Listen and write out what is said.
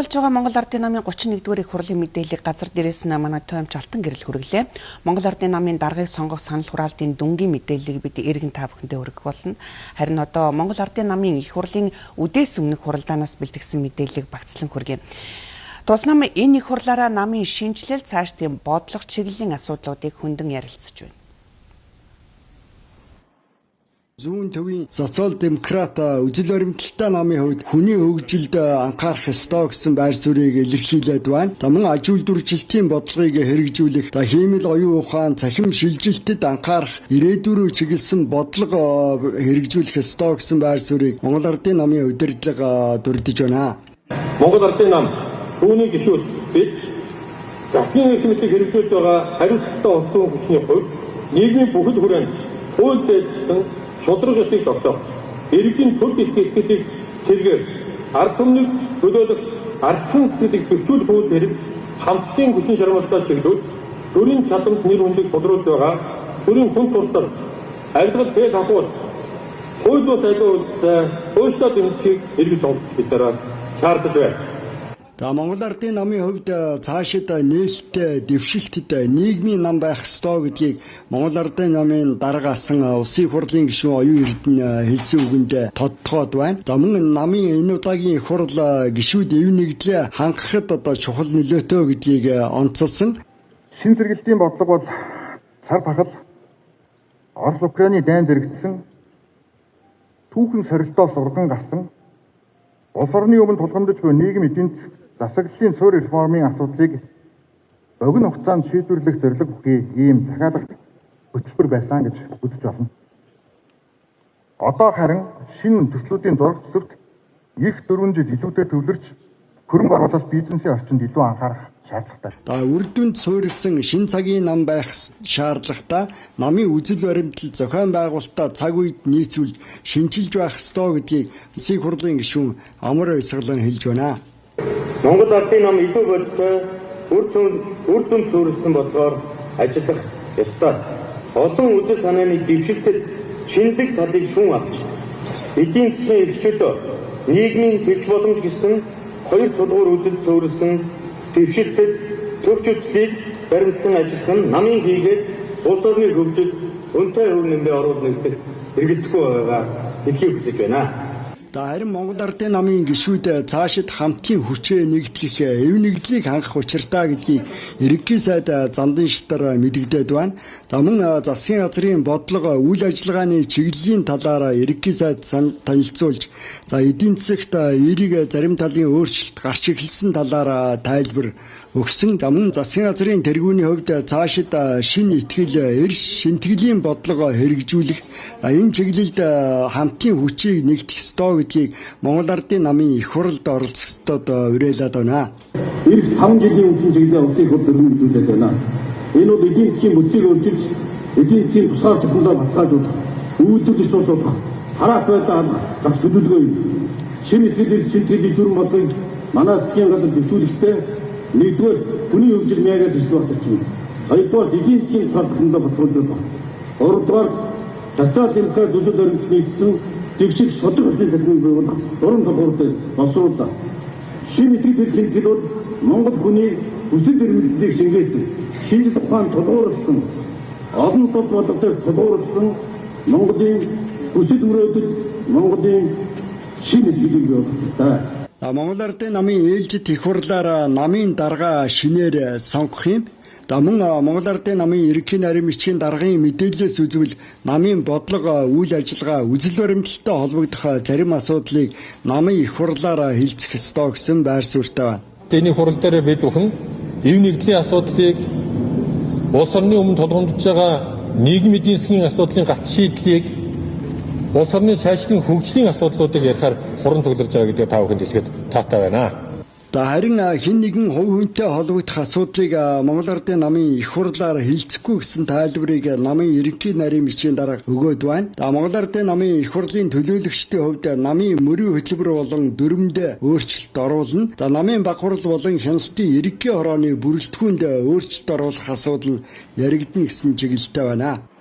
болж байгаа Монгол Ардын намын 31-р их хурлын мэдээллийг газар дээрээс нь манай тоймч Алтан гэрэл хүргэлээ. Монгол Ардын намын даргыг сонгох санал хураалтын дүнгийн мэдээллийг бид эргэн та бүхэндээ хүргэх болно. Харин одоо Монгол Ардын намын их хурлын үдээс өмнөх хуралдаанаас бэлтгэсэн мэдээллийг багцлан хүргэе. Тус нам энэ их хурлаараа намын шинжилэл цаашдын бодлого чиглэлийн асуудлуудыг хөндөн ярилцж байна. Зүүн төвийн социал-демократ үзэл баримталтай намын хувьд хүний хөгжилд анхаарах ёстой гэсэн байр суурийг илэрхийлээд байна. Мөн аж үйлдвэржилтийн бодлогыг хэрэгжүүлэх, хиймэл оюун ухаан, цахим шилжилтэд анхаарах, ирээдүйрөө чиглэсэн бодлого хэрэгжүүлэх ёстой гэсэн байр суурийг Монгол Ардын намын удирдлага дурдж байна. Монгол Ардын нам түүний гишүүд бид засгийн эрх мэдлийг хэрэгжүүлж байгаа хариуцлагатай улсын хүчний хувьд нийгмийн бүхэл хүрээнд хууль дэвшсэн шудраг ёсыг тогтоох, иргэдийн төр итгэлийг сэргээр ард түмнийг төлөөлөх арсан цэцлийг зөвшөөрөх хууль хэрэг хамтдын хүчин чармайлтаа чиглүүлж төрийн чадамж нэр хүндийг тодруулж байгаа төрийн хүн туртал айлгал бэл хавуул хууль бус айлгал өөрчлөлт дэмжих хэрэгж тоглох гэдгээр шаардаж байна. Монгол Ардын намын хувьд цаашид нээлттэй дэвшилтэд нийгмийн нам байх ёстой гэдгийг Монгол Ардын намын дараагасан улсын хурлын гишүүн оюун эрдэнэ хэлсэн үгэнд тодтогоод байна. Мөн намын энэ удаагийн их хурл гишүүд эв нэгдлээ хангахад чухал нөлөөтэй гэдгийг онцолсон. Шин зэрэглэлийн бодлого бол цар тахал Орос Украины дайн зэрэгдсэн түүхэн сорилтоос урган гарсан улс орны өмнө тулгамдж буй нийгэм эдийн засаглалын суурь реформын асуудлыг богино хугацаанд шийдвэрлэх зорилго бүхий ийм захиалга хөтөлбөр байсан гэж үзэж байна. Одоо харин шинэ төслүүдийн зураг төсөвт их 4 жил илүүтэй төвлөрч хөрөнгө оруулалт бизнесийн орчинд илүү анхаарах шаардлагатай. Үр дүнд суурилсан шинэ цагийн нам байх шаардлагатай намын үзэл баримтал зохион байгуулалтаа цаг үед нийцүүлж шинжилж байх ёстой гэдгийг улсын хурлын гишүүн Амар Баясгалан хэлж байна. Монгол Ардын нам илүү бодтой үр дүнд суурилсан бодлогоор ажиллах ёстой. Олон үзэл санааны дэвшилтэд шинэлэг талыг шүүн авч эдийн засгийн эрхчлөлтөд нийгмийн төвч боломж гэсэн хоёр тулгуур үзэл суурилсан дэвшилтэд төвч үзлийг баримтлан ажиллах нь намын хийгээд улс орны хөгжилд өнтэй хөв нэмрээ оруулах нэгдэх хэрэгцээгүй байгаа хэлхийг хүсэж байна. Харин Монгол Ардын намын гишүүд цаашид хамтын хүчээ нэгтгэх, эв нэгдлийг хангах учиртай гэдгийг ерөнхий сайд Зандан шатар мэдэгдээд байна. Мөн засгийн газрын бодлого үйл ажиллагааны чиглэлийн талаар ерөнхий сайд танилцуулж, эдийн засагт эерэг зарим талын өөрчлөлт гарч эхэлсэн талаар тайлбар өгсөн. Мөн засгийн газрын тэргүүний хувьд цаашид шинэ итгэл, эрс шинтгэлийн бодлого хэрэгжүүлэх, энэ чиглэлд хамтын хүчийг нэгтгэх ёстой гэдгийг Монгол Ардын намын их хуралд оролцогчдод уриалаад байна. Эх 5 жилийн үндсэн чиглэлийн улсын хурд төлөвлөлүүлээд байна. Энэ бол эдийн засгийн бүтцийг өөрчилж, эдийн засгийн тусгаар технологи баталгаажуулах, үйлдвэрлэж цуцлуулах, хараах байдал алах зах төлөвлөгөө юм. Шинэ итгэл, шинтгэлийн журам бодлогыг манай засгийн газар дэвшүүлэхдээ нэгдүгээр хүний хөгжил мяагаад төсөл багтчих. Хоёрдугаар эдийн засгийн тусгаар технологи баталгаажуулах. Гуравдугаар социал-демократ үзэл баримтлал нийцсэн тэгшиг шудраг ёсны техникийг байгуулах дуран тулгуурт боловсруулах. Шинэ итгэл шинжилгээ бол Монгол хүний хүсэл эрмэлзлийг шингээсэн, шинжлэх ухаан тулгуурласан, олон тул бодлогыг тулгуурласан Монголын хүсэл мөрөөдөл, Монголын шинэ итгэлийг болгочихлаа. Монгол Ардын намын ээлжид их хурлаар намын дарга шинээр сонгох юм. Мөн Монгол Ардын намын ерөнхий нарийн бичгийн даргын мэдээлэлээс үзвэл намын бодлого, үйл ажиллагаа, үзэл баримталтай холбогдох зарим асуудлыг намын их хурлаар хэлцэх ёстой гэсэн байр суурьтай байна. Энэ хурал дээр бид бүхэн эв нэгдлийн асуудлыг, улс орны өмнө тулгамдж байгаа нийгэм эдийн засгийн асуудлын гац шийдлийг, улс орны цаашдын хөгжлийн асуудлуудыг ярихаар хуран цугларж байгаа гэдгийг та бүхэнд хэлэхэд таатай байна. Харин хэн нэгэн хувь хүнтэй холбогдох асуудлыг Монгол Ардын намын их хурлаар хэлцэхгүй гэсэн тайлбарыг намын ерөнхий нарийн бичгийн дарга өгөөд байна. Монгол Ардын намын их хурлын төлөөлөгчдийн хувьд намын мөрийн хөтөлбөр болон дүрмэд өөрчлөлт оруулна. Намын баг хурал болон хяналтын ерөнхий хорооны бүрэлдэхүүнд өөрчлөлт оруулах асуудал яригдана гэсэн чиглэлтэй байна.